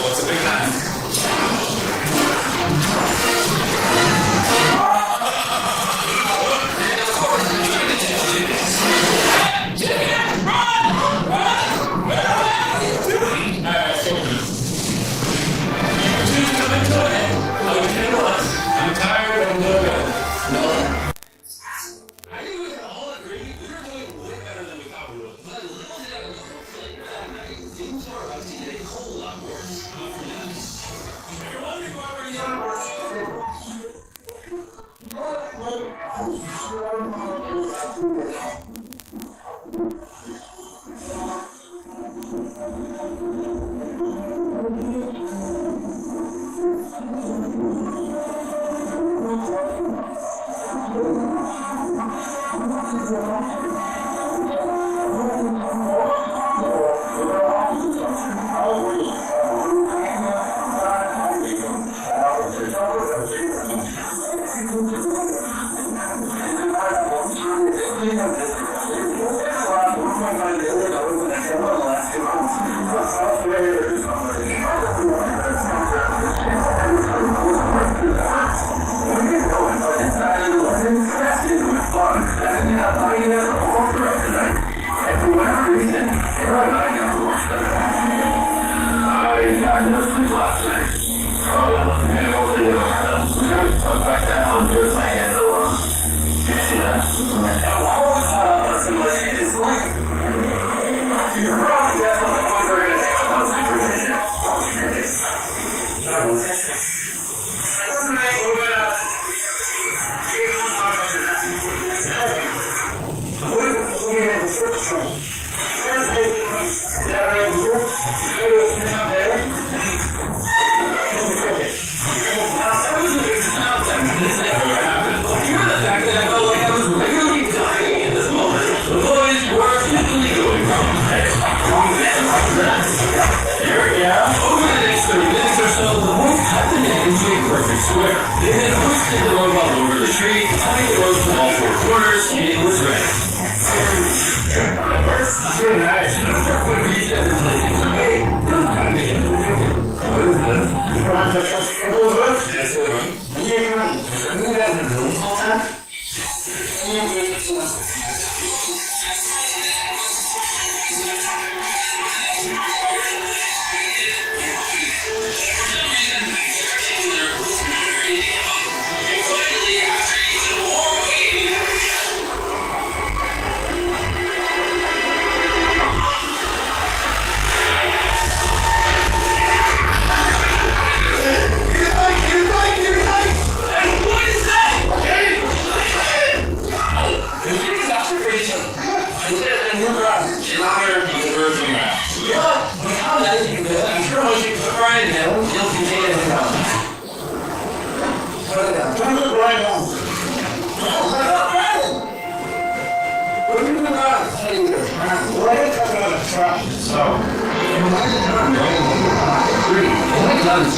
What's a big time? I'm tired of doing it. I think we can all agree we were doing way better than we thought we would. But a little bit of things are about to get a whole lot worse. If you're wondering why we're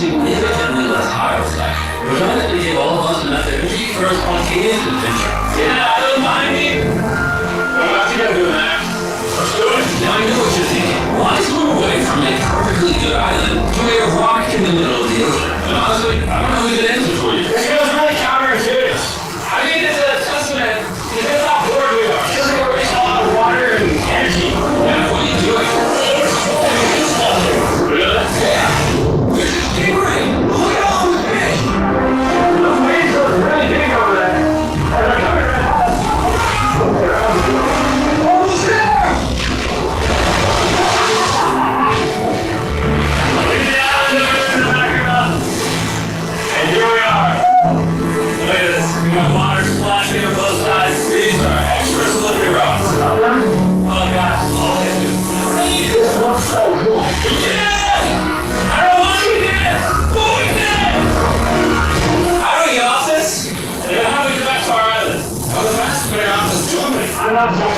significantly less high stack. Predominantly gave all of us enough energy for a spontaneous adventure. Yeah, don't mind me. I'm not gonna do that. Let's do it. Now I know what you're thinking. Why swim away from a perfectly good island to a rock in the middle of the ocean? And honestly, I don't know who could answer for you. This feels really counterintuitive. I mean, it's a testament to just how bored we are. Just like we're wasting a lot of water and energy. Yeah, what are you doing? Really? Yeah. We're just giggling. Look at all the fish. Those waves are really big over there.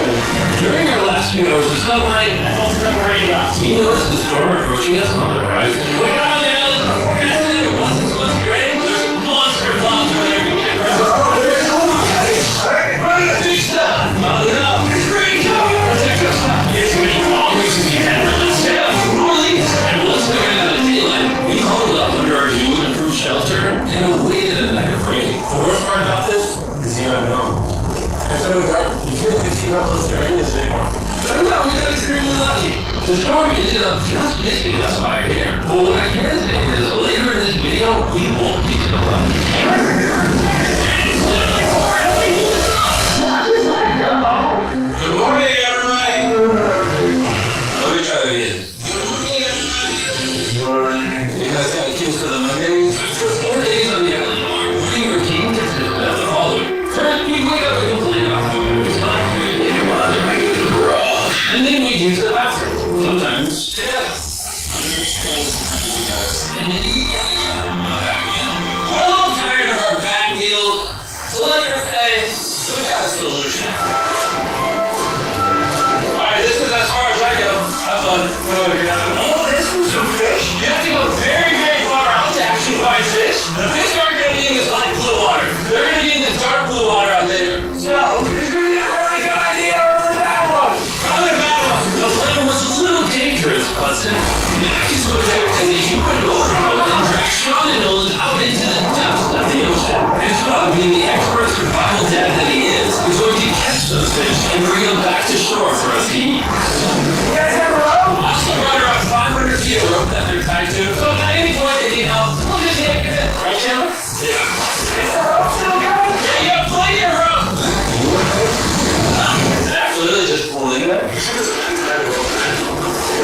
During our last few hours of sunlight, we noticed the storm approaching us on the horizon. Look out, Alice! It wasn't so strange. There's a monster clouds over there. Big stuff! Mount it up! It's great! Protect us! It's many always in the hand. Let's sail! Release! And once we got out of daylight, we huddled up under our new and improved shelter and awaited a night of rain. The worst part about this is the unknown. So you couldn't see how close the rain is anymore. But no, we got extremely lucky. The storm ended up just missing us by a hair. But what I can say is later in this video, we won't be so lucky. Good morning, everybody. Let me try that again. Good morning. You guys got keys for the Mondays? 4 days on the island. Morning routine consists of the following. First, we wake up and complain about how it's time. And then we use the bathroom. Sometimes, and then we're all tired of our back wheels. So let her say, we got a solution. Alright, this is as far as I go. Have fun. Oh, this is some fish. You have to go very, very far out to actually find fish. The fish aren't going to be in this light blue water. They're going to be in this dark blue water out there. So, it's going to be a really good idea over that one. Probably that one. The plan was a little dangerous, Hudson. Max was there and the human overload and drag Sean and Nolan out into the depths of the ocean. And Sean, being the expert survival dad that he is going to catch those fish and bring them back to shore for us to eat. You guys have a rope? I'll still run around 500 feet of rope that they're tied to. So at any point they need help, we'll just take it. Right, Chandler? Yeah. Is the rope still going? Yeah, you have plenty of rope. Zach literally just pulled into that.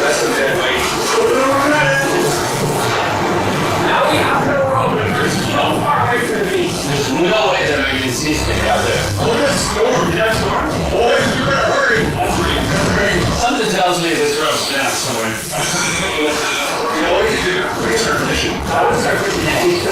That's the dead weight. Now we have no rope and we're so far away from the beach. There's no way that I can see stick out there. Oh, that's storm. That's storm. Boys, you better hurry. Something tells me this rope's snapped somewhere. You know what you do? We start fishing. I would start fishing at least.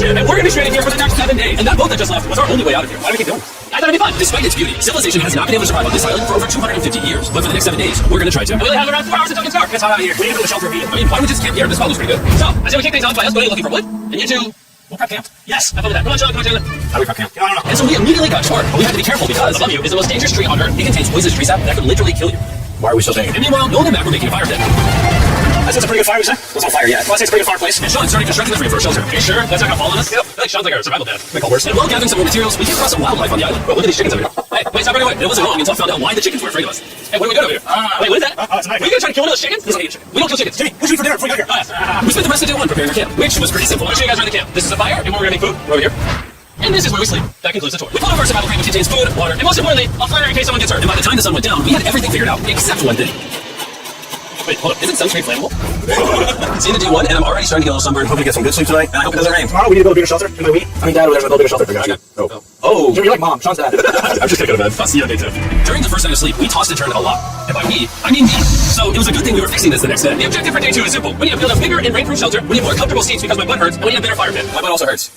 And we're going to be stranded here for the next 7 days. And that boat that just left was our only way out of here. Why do we keep doing this? I thought it'd be fun. Despite its beauty, civilization has not been able to survive on this island for over 250 years. But for the next 7 days, we're going to try to. We only have around 4 hours until it's dark. That's hot out here. We need to build a shelter immediately. I mean, why don't we just camp here? This spot looks pretty good. So, I say we kick things off by us going looking for wood. And you two, we'll prep camp. Yes, I feel that. Come on, Sean. Come on, Taylor. How do we prep camp? I don't know. And so we immediately got to work. But we had to be careful because Love You is the most dangerous tree on Earth. It contains poisonous tree sap that could literally kill you. Why are we still saying it? And meanwhile, Nolan and Matt were making a fire pit. That's a pretty good fire, you say? It's on fire yet. Well, I'd say it's a pretty good fireplace. And Sean's starting constructing the frame for a shelter. Are you sure? That's not gonna fall on us? Yep. I think Sean's like our survival dad. Make all worse. And while gathering some more materials, we came across some wildlife on the island. Bro, look at these chickens over here. Hey, wait, stop right away. It wasn't long until I found out why the chickens were afraid of us. Hey, what are we doing over here? Wait, what is that? It's a knife. Were you gonna try to kill one of those chickens? This is a chicken. We don't kill chickens. Jimmy, what should we eat for dinner before we got here? We spent the rest of day one preparing our camp, which was pretty simple. I'll show you guys around the camp. This is a fire, and we're gonna make food. We're over here. And this is where we sleep. That concludes the tour. We pulled over our survival crate, which contains food, water, and most importantly, a flare in case someone gets hurt. And by the time the sun went down, we had everything figured out, except one thing. Wait, hold up. Isn't sunscreen flammable? See the D1, and I'm already starting to get a little sunburned. Hope you get some good sleep tonight, and I hope it doesn't rain. Tomorrow we need to build a bigger shelter. Can we? I mean, Dad, we're going to build a bigger shelter for you guys. Oh. Jimmy, you're like Mom. Sean's dad. I'm just going to go to bed. I'll see you on day 2. During the first night of sleep, we tossed and turned a lot. And by we, I mean me. So it was a good thing we were fixing this the next day. The objective for day 2 is simple. We need to build a bigger and rainproof shelter. We need more comfortable seats because my butt hurts, and we need a better fire pit. My butt also hurts.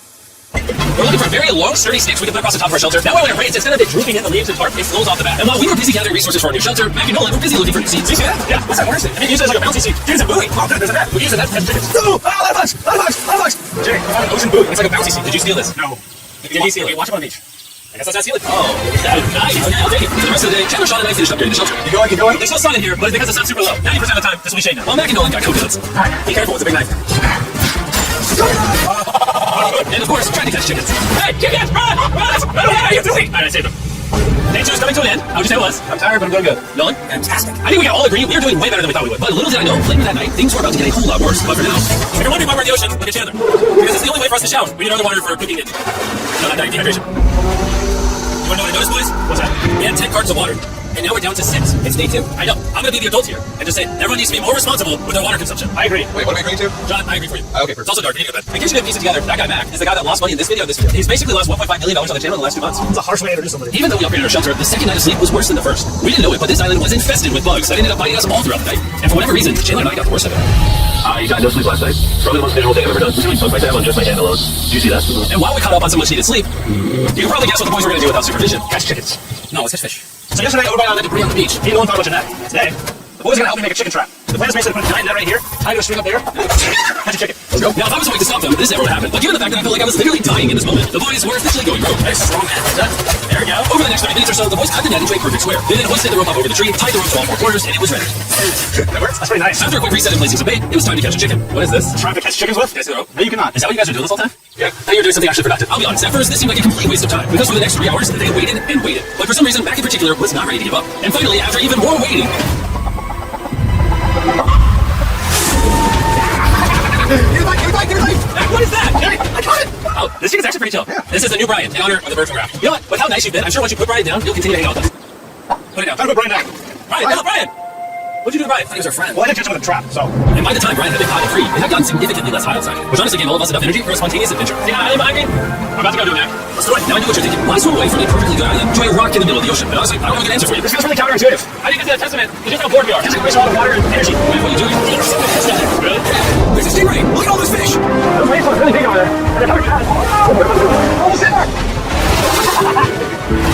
We're looking for very long, sturdy sticks we can put across the top of our shelter. That way when it rains, instead of it drooping in the leaves and tarp, it flows off the bat. And while we were busy gathering resources for our new shelter, Mac and Nolan were busy looking for new seats. Do you see that? Yeah. What's that orange thing? I mean, use it as like a bouncy seat. Dude, it's a buoy. Oh, dude, there's a net. We use it as chickens. No! A lot of bugs! Jimmy, I found an ocean buoy. It's like a bouncy seat. Did you steal this? No. Did you steal it? Watch it on the beach. I guess that's not stealing. Oh, nice. Okay, I'll take it. For the rest of the day, Chandler, Sean, and I finished upgrading the shelter. Keep going. There's still sun in here, but it's because the sun's super low. 90% of the time, this will be shade now. Well, Mac and Nolan got coconuts. Alright, be careful. It's a big knife. And of course, trying to catch chickens. Hey, chickens, run! What are you doing? Alright, I saved them. Day 2 is coming to an end. How would you say it was? I'm tired, but I'm doing good. Nolan? Fantastic. I think we can all agree we are doing way better than we thought we would. But little did I know, later that night, things were about to get a whole lot worse. But for now, if you're wondering why we're in the ocean, look at Chandler. Because it's the only way for us to shout. We need another water for cooking it. No, not dying, dehydration. You wanna know what I noticed, boys? What's that? We had 10 cartons of water. And now we're down to 6. It's day 2. I know. I'm gonna be the adult here and just say everyone needs to be more responsible with their water consumption. I agree. Wait, what are we agreeing to? John, I agree for you. Okay, it's also dark. In case you didn't piece it together, that guy Mac is the guy that lost money in this video and this video. He's basically lost $1.5 million on the channel in the last 2 months. It's a harsh way to introduce somebody. Even though we upgraded our shelter, the second night of sleep was worse than the first. We didn't know it, but this island was infested with bugs that ended up biting us all throughout the night. And for whatever reason, Chandler and I got the worst of it. You got no sleep last night. Probably the most miserable day I've ever done. Bug bite down on just my hand alone. Did you see that? And while we caught up on some much needed sleep, you can probably guess what the boys were going to do without supervision. Catch chickens. No, let's catch fish. So yesterday, over by on the debris on the beach, me and Nolan thought about your net. Today, the boys are going to help me make a chicken trap. The plan is basically to put a giant net right here, tie to a string up there, catch a chicken. Let's go. Now, if I was going to stop them, this never would happen. But given the fact that I felt like I was literally dying in this moment, the boys were officially going rogue. Nice strong hand. There we go. Over the next 30 minutes or so, the boys cut the net into a perfect square. They then hoisted the rope up over the tree, tied the rope to all 4 corners, and it was ready. That works. That's pretty nice. After a quick reset and placing some bait, it was time to catch a chicken. What is this? Trying to catch chickens with? Guys, the rope. No, you cannot. Is that what you guys are doing this whole time? Yeah. Now you're doing something actually productive. I'll be honest, at first this seemed like a complete waste of time, because for the next 3 hours, they waited and waited. But for some reason, Mac in particular was not ready to give up. And finally, after even more waiting... Mac, what is that? I caught it! Oh, this chicken's actually pretty chill. Yeah. This is the new Brian, in honor of the virgin raft. You know what? With how nice you've been, I'm sure once you put Brian down, you'll continue to hang out with us. Put it down. Gotta put Brian down. Brian, no, Brian! What'd you do to Brian? I thought he was our friend. Well, I didn't catch him with a trap, so. And by the time Brian had been caught and free, it had gotten significantly less hot outside, which honestly gave all of us enough energy for a spontaneous adventure. Yeah, I'm hungry. I'm about to go do that. Let's do it. Now I know what you're thinking. Why swim away from a perfectly good island to a rock in the middle of the ocean? But honestly, I don't have a good answer for you. This feels really counterintuitive. I think it's a testament to just how bored we are. Just waste a lot of water and energy. Wait, what are you doing? Really? There's a stingray! Look at all those fish! Those waves look really big over there. And they're coming fast. Oh, shit!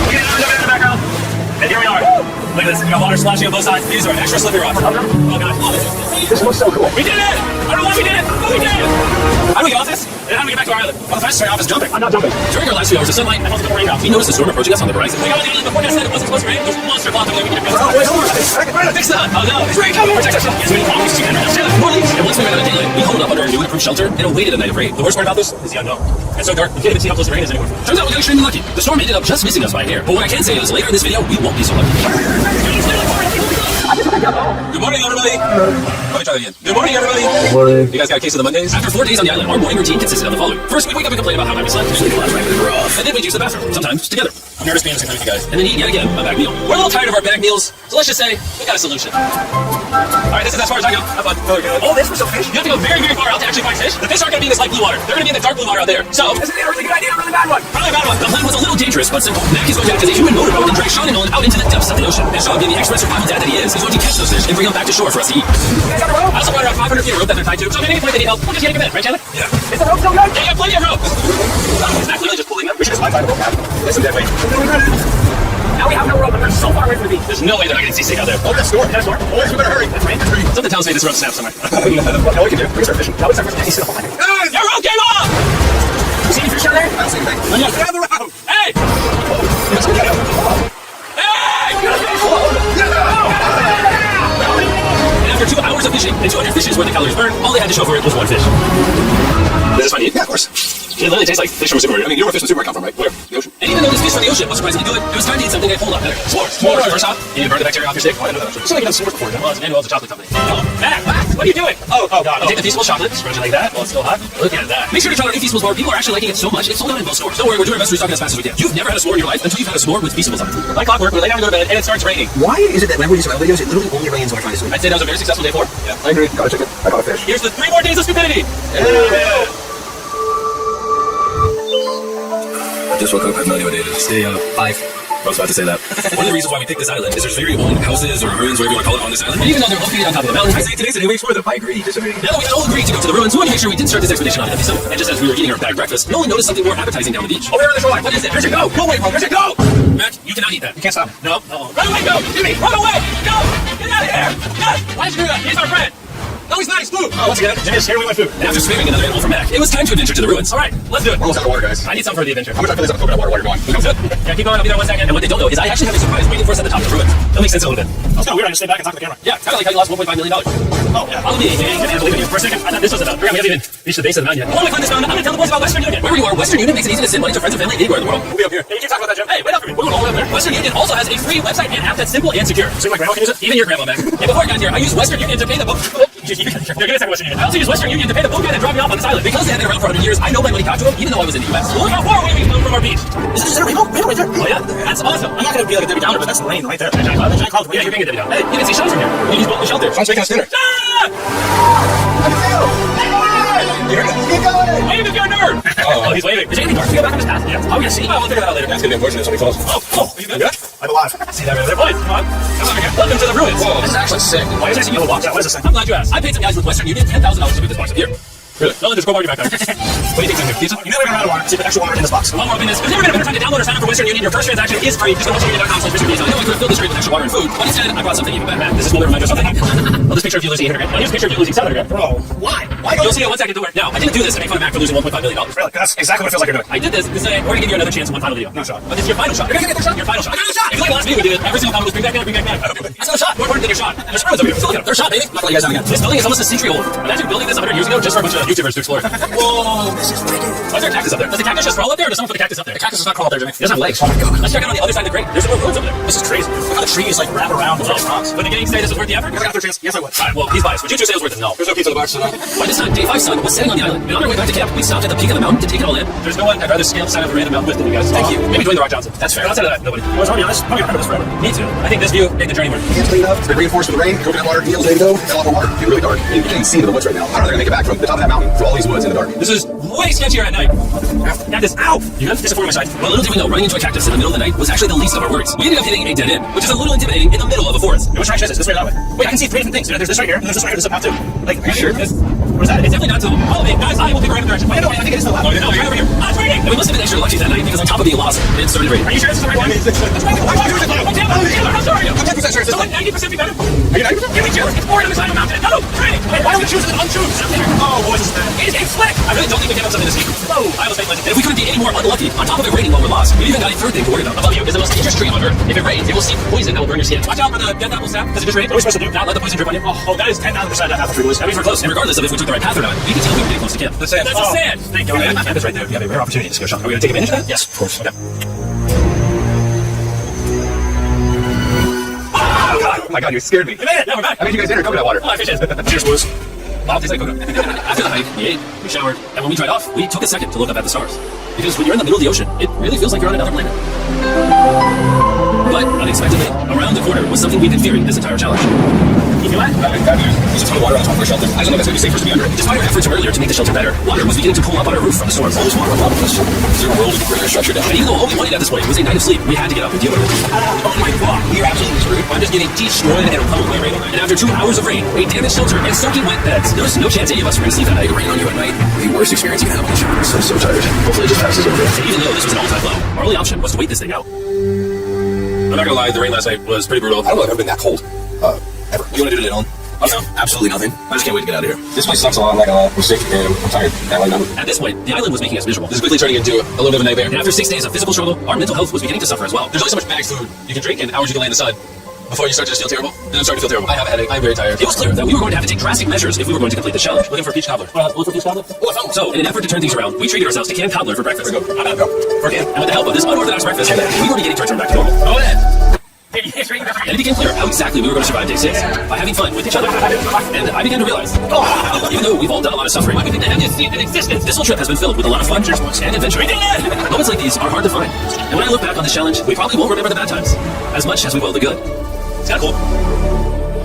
We get another in the background. And here we are. Look at this. We got water splashing on both sides. These are extra slippery rocks. Oh, God. Oh, this looks so cool. We did it! I don't know why we did it, but we did it! How do we get off this? And how do we get back to our island? Well, the fastest way off is jumping. I'm not jumping. During our last few hours of sunlight, I felt the raindrops. We noticed a storm approaching us on the horizon. We got on the island before I said it wasn't supposed to rain. There's a monster block over there. We can Oh, wait, hold on. fix that. Oh, no. It's rain coming. Protect ourselves. Yes, we need problems to more leaks. And once we ran out of daylight, we huddled up under a new and improved shelter and awaited a night of rain. The worst part about this is the unknown. It's so dark, you can't even see how close the rain is anymore. Turns out we got extremely lucky. The storm ended up just missing us by a hair. But what I can say is later in this video, we won't be so lucky. Good morning, everybody. Let me try that again. Good morning, everybody. Good morning. You guys got a case of the Mondays? After 4 days on the island, our morning routine consisted of the following. First, we'd wake up and complain about how night we slept. Usually the last night was rough. And then we'd use the bathroom, sometimes together. I'm nervous being with you guys. And then eat yet again a bag meal. We're a little tired of our bag meals, so let's just say we got a solution. Alright, this is as far as I go. Have fun. Oh, this was so fish. You have to go very, very far out to actually find fish. The fish aren't going to be in this light blue water. They're going to be in the dark blue water out there. So, This is either a really good idea or a really bad one. probably a bad one. The plan was a little dangerous, but simple. Mac is going to act as a human motorboat and drag Sean and Nolan out into the depths of the ocean. And Sean, being the expert survival dad that he is going to catch those fish and bring them back to shore for us to eat. You guys got a rope? I also brought around 500 feet of rope that they're tied to. So if at any point they need help, we'll just yank them in. Right, Chandler? Yeah. Is the rope still good? Yeah, you have plenty of rope. Is Mac literally just pulling them? We should just find a rope now. There's some dead weight. Now we have no rope and we're so far away from the beach. There's no way they're not getting seasick out there. Oh, that's store. That's store. Boys, we better hurry. That's right. Something tells me this rope snapped somewhere. What we can do? We can start fishing. That was our first day. Still. Your rope came off! You see any fish down there? I don't see anything. Grab the rope! Hey! And after 2 hours of fishing and 200 fishes worth of calories burned, all they had to show for it was 1 fish. This is funny. Yeah, of course. It literally tastes like fish from a supermarket. I mean, you know where fish from the supermarket come from, right? Where? The ocean. And even though this fish from the ocean was surprisingly good, it was time to eat something a whole lot better. S'mores. First off, you need to burn the bacteria off your steak. Oh, I know that actually. So you done s'mores before, Well, it's Manuel's a chocolate company. Oh, Mac, what are you doing? Oh, God. You take the Feastables chocolate, spread it like that while it's still hot. Look at that. Make sure to try our new Feastables bar. People are actually liking it so much, it's sold out in both stores. Don't worry, we're doing our best to restock it as fast as we can. You've never had a s'more in your life until you've had a s'more with Feastables on it. Like clockwork, we lay down and go to bed, and it starts raining. Why is it that whenever we do survival videos, it literally only rains when we're trying to sleep? I'd say that was a very successful day 4. Yeah, I agree. Got a chicken. I caught a fish. Here's the 3 more days of stupidity. Just woke up, I have no idea what it is. Day 5. I was about to say that. One of the reasons why we picked this island is there's very old houses or ruins, whatever you want to call it, on this island. And even though they're located on top of the mountain, I say today's a day we explore them. I agree. Disagree. now that we all agreed to go to the ruins, we wanted to make sure we didn't start this expedition on an episode. And just as we were eating our bag breakfast, Nolan noticed something more appetizing down the beach. Over there on the shoreline. What is it? Where'd you go? Go away, bro. Where'd you go? Matt, you cannot eat that. You can't stop me. No. Run away, go! Jimmy, run away! Go! Get out of here! Go! Why did you do that? He's our friend! No, he's not. He's food. Oh, once again, Jimmy is here. We went food. And after spamming another animal from Mac, it was time to adventure to the ruins. All right, let's do it. We're almost out of water, guys. I need some for the adventure. How much I feel is up coconut water while you're going? Sounds good. Yeah, keep going. I'll be there 1 second. And what they don't know is I actually have a surprise waiting for us at the top of the ruins. That makes sense a little bit. That's kind of weird. I just stay back and talk to the camera. Yeah, kind of like how you lost $1.5 million. Oh, yeah. I'll be I can't believe in you. For a second, I thought this was about. We haven't even reached the base of the mountain yet. Oh, I find this mountain. I'm going to tell the boys about Western Union. Wherever you are, Western Union makes it easy to send money to friends and family anywhere in the world. We'll be up here. Hey, you keep talking about that, Jim. Hey, wait up for me. We're going all the way up there. Western Union also has a free website and app that's simple and secure. So my grandma can use it? Even your grandma, Mac. And before I got here, I used Western Union to pay the book. You're going to say Western Union. I also used Western Union to pay the boat guy that dropped me off on this island. Because they have been around for 100 years, I know my money got to them, even though I was in the US. Look how far away we've come from our beach. Is this a rainbow? Rainbow right there? Oh yeah? That's awesome. I'm not going to be like a Debbie Downer, but that's the rain right there. Giant cloud. Yeah, you're being a Debbie Downer. Hey, you can see Sean from here. You can use both the shelter. Sean's making us dinner. Wave if you're a nerd! Oh, he's waving. Is there any dark to go back on his path? Yeah. Oh, we're gonna see. We'll figure that out later. That's going to be unfortunate if somebody falls. Oh, are you good? I'm alive. See that right there, boys? Come on. Come over here. Welcome to the ruins. Whoa, this is actually sick. Why is there a yellow box? Yeah, what is this thing? I'm glad you asked. I paid some guys with Western Union $10,000 to move this box up here. Really? No, there's go back there. What do you think's in here? Pizza? You know we're going to run out of water. See if there's extra water in this box. One more thing is, if you've ever been a better time to download or sign up for Western Union, your first transaction is free. Just go to westernunion.com/MrBeast. I know I could have filled this crate with extra water and food, but instead I brought something even better. Does this folder remind you of something? Well, this picture of you losing 800 grand. Well, here's a picture of you losing 700 grand. Bro, why? Why You'll see it 1 second. Don't worry. Now, I didn't do this to make fun of Mac for losing $1.5 million. Really? That's exactly what it feels like you're doing. I did this to say we're gonna give you another chance in one final video. No shot. But this is your final shot. You're gonna get the shot. Your final shot. Another shot. If you like last video, we did it. Every single comment was bring back back. That's not a shot. More important than your shot. There's ruins over here. Look at them. They're a shot, baby. I'm not going to let you guys down again. This building is almost a century old. Imagine building this 100 years ago just for a bunch of YouTubers to explore. Whoa, this is wicked. Why is there a cactus up there? Does the cactus just crawl up there, or does someone put the cactus up there? The cactus does not crawl up there, Jimmy. It doesn't have legs. Oh my god. Let's check it out on the other side of the grate. There's more ruins over there. This is crazy. Look how the trees like wrap around the little rocks. Would the gang say this was worth the effort? If I got their chance, yes I would. Alright, well, he's biased. Would you two say it was worth it? No. There's no pizza in the box tonight. By this time, day 5 sun was setting on the island. And on our way back to camp, we stopped at the peak of the mountain to take it all in. There's no one I'd rather scale the side of a random mountain with than you guys. Thank you. Maybe Dwayne The Rock Johnson. That's fair. But outside of that, nobody. Well, to be honest, I'm going to remember this forever. Me too. I think this view made the journey worth it. Can't clean up. It's been reinforced with the rain. Coconut water, eels, ready to go. And a lot of water. It's really dark. You can't even see into the woods right now. I don't know if they're going to make it back from the top of that mountain through all these woods in the dark. This is way sketchier at night. Cactus, ow! You good? Disappointed my side. Well, little did we know, running into a cactus in the middle of the night was actually the least of our worries. We ended up hitting a dead end, which is a little intimidating in the middle of a forest. Which direction is this? This way or that way? Wait, I can see 3 different things. There's this right here, and there's this right here. There's a path too. Like, are you sure? What is that? It's definitely not to follow me. Guys, I will pick a random direction. Wait, no, I think it is the left. Oh, no, you're right over here. Ah, it's raining! And we must have been extra lucky that night because on top of being lost, it started raining. Are you sure this is the right one? I'm sorry. I'm 10% sure it's this So one. 90% be better. Are you 90%? Give me chill. It's boring on the side of the mountain. No, it's raining. Wait, why don't we choose an unchoose? Oh, boys, this is bad. It is a flick. I really don't think we can have something this deep. Whoa, I almost made legend. And if we couldn't be any more unlucky, on top of it raining while we're lost, we even got a third thing to worry about. Above you is the most dangerous tree on Earth. If it rains, it will seep poison that will burn your skin. Watch out for the death apple sap, because it just rained. What are we supposed to do? Not let the poison drip on you. Oh, that is 10,000% death after we lose. That means we're close. And regardless of if we took the right path or not, we can tell we were getting close to camp. The sand. That's the sand. Thank you. Okay, camp is right there. We have a rare opportunity to go shopping. Are we going to take advantage of that? Yes, of course. Okay. Oh, God. Oh my god, you scared me. We made it. Now we're back. I made you guys dinner coconut water. Oh, I appreciate it. Cheers, boys. Wow, tastes like coconut. After the hike, we ate, we showered, and when we dried off, we took a second to look up at the stars. Because when you're in the middle of the ocean, it really feels like you're on another planet. But unexpectedly, around the corner was something we've been fearing this entire challenge. You feel that? There's a ton of water on top of our shelter. I don't know if it's going to be safe for us to be under it. Despite our efforts earlier to make the shelter better, water was beginning to pull up on our roof from the storm. All this water on top of us. Is there a world we can bring our structure down? And even though all we wanted at this point was a night of sleep, we had to get up and deal with it. Oh my god, we are absolutely screwed. I'm just getting destroyed and pummeled by rain. And after 2 hours of rain, a damaged shelter, and soaking wet beds, there was no chance any of us were going to sleep that night. Rain on you at night. The worst experience you can have on the ship. I'm so tired. Hopefully it just passes over. And even though this was an all-time low, our only option was to wait this thing out. I'm not gonna lie, the rain last night was pretty brutal. I don't know if I've ever been that cold. Ever. You wanna do it alone? Oh no, absolutely nothing. I just can't wait to get out of here. This place sucks a lot, I'm not gonna lie. I'm sick and I'm tired. At this point, the island was making us miserable. This is quickly turning into a little bit of a nightmare. And after 6 days of physical struggle, our mental health was beginning to suffer as well. There's only so much bagged food you can drink and hours you can lay in the sun before you start to just feel terrible. And I'm starting to feel terrible. I have a headache. I'm very tired. It was clear that we were going to have to take drastic measures if we were going to complete the challenge. Looking for a peach cobbler. Look for peach cobbler? Oh, I found one. So, in an effort to turn things around, we treated ourselves to canned cobbler for breakfast. Here we go. I gotta go. And with the help of this unorthodox breakfast, we were beginning to return back to normal. Go ahead. And it became clear how exactly we were going to survive day 6 by having fun with each other. And I began to realize, even though we've all done a lot of suffering, we didn't have to see it in existence. This whole trip has been filled with a lot of fun and adventure. Moments like these are hard to find. And when I look back on this challenge, we probably won't remember the bad times as much as we will the good. It's kind of cool.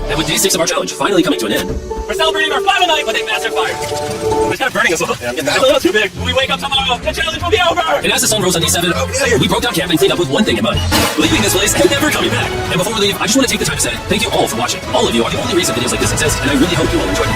And with day 6 of our challenge finally coming to an end, we're celebrating our final night with a massive fire. It's kind of burning us a little. Yeah, it's a little too big. When we wake up tomorrow, the challenge will be over. And as the sun rose on day 7, we broke down camp and cleaned up with one thing in mind: leaving this place and never coming back. And before we leave, I just want to take the time to say thank you all for watching. All of you are the only reason videos like this exist, and I really hope you all enjoyed it.